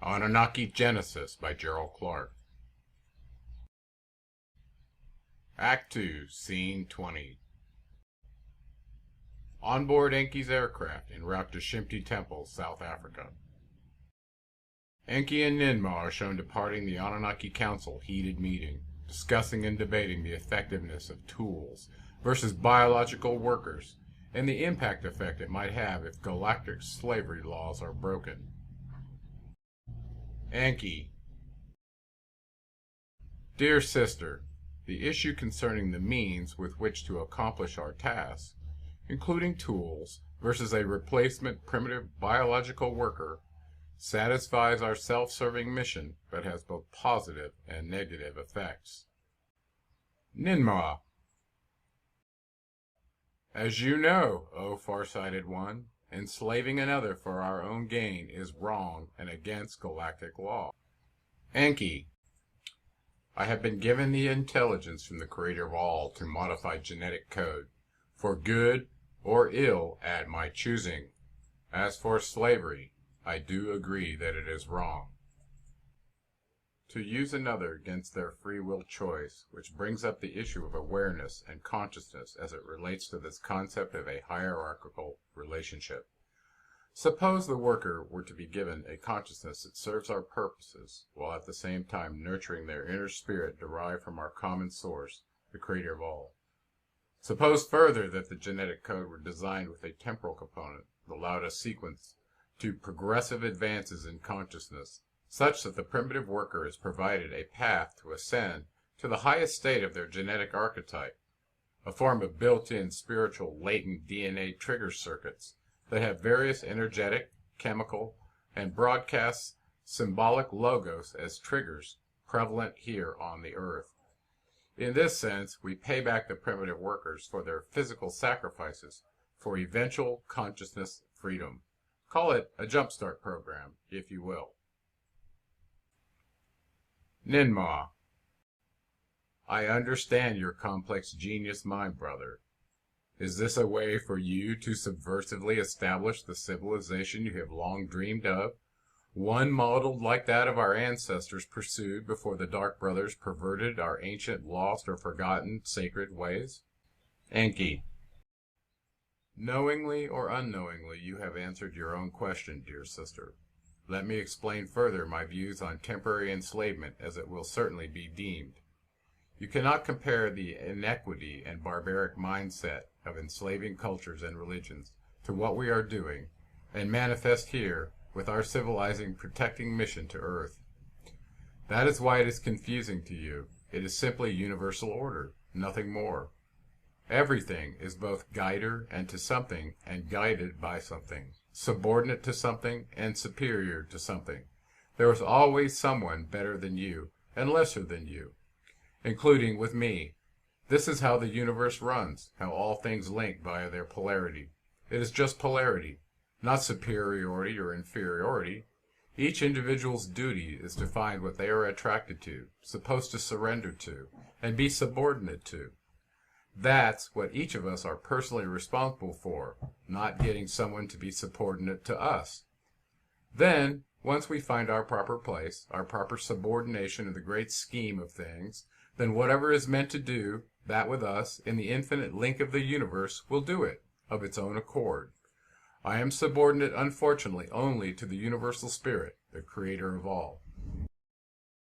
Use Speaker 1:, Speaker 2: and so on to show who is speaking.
Speaker 1: Anunnaki Genesis by Gerald. Act 2, Scene 20. On board Enki's aircraft en route to Shimti Temple, South Africa. Enki and Ninmah are shown departing the Anunnaki Council heated meeting, discussing and debating the effectiveness of tools versus biological workers, and the impact effect it might have if galactic slavery laws are broken. Enki. Dear sister, the issue concerning the means with which to accomplish our tasks, including tools versus a replacement primitive biological worker, satisfies our self-serving mission but has both positive and negative effects. Ninmah. As you know, O far-sighted one, enslaving another for our own gain is wrong and against galactic law. Enki. I have been given the intelligence from the Creator of all to modify genetic code, for good or ill at my choosing. As for slavery, I do agree that it is wrong. To use another against their free will choice, which brings up the issue of awareness and consciousness as it relates to this concept of a hierarchical relationship. Suppose the worker were to be given a consciousness that serves our purposes, while at the same time nurturing their inner spirit derived from our common source, the Creator of all. Suppose further that the genetic code were designed with a temporal component that allowed a sequence to progressive advances in consciousness, such that the primitive worker is provided a path to ascend to the highest state of their genetic archetype, a form of built-in spiritual latent DNA trigger circuits that have various energetic, chemical, and broadcast symbolic logos as triggers prevalent here on the earth. In this sense, we pay back the primitive workers for their physical sacrifices for eventual consciousness freedom. Call it a jumpstart program, if you will. Ninmah. I understand your complex genius mind, brother. Is this a way for you to subversively establish the civilization you have long dreamed of, one modeled like that of our ancestors pursued before the Dark Brothers perverted our ancient, lost, or forgotten sacred ways? Enki. Knowingly or unknowingly, you have answered your own question, dear sister. Let me explain further my views on temporary enslavement, as it will certainly be deemed. You cannot compare the inequity and barbaric mindset of enslaving cultures and religions to what we are doing and manifest here with our civilizing protecting mission to Earth. That is why it is confusing to you. It is simply universal order, nothing more. Everything is both guider and to something and guided by something, subordinate to something and superior to something. There is always someone better than you and lesser than you, including with me. This is how the universe runs, how all things link via their polarity. It is just polarity, not superiority or inferiority. Each individual's duty is to find what they are attracted to, supposed to surrender to, and be subordinate to. That's what each of us are personally responsible for, not getting someone to be subordinate to us. Then, once we find our proper place, our proper subordination in the great scheme of things, then whatever is meant to do that with us in the infinite link of the universe will do it, of its own accord. I am subordinate, unfortunately, only to the universal spirit, the Creator of all.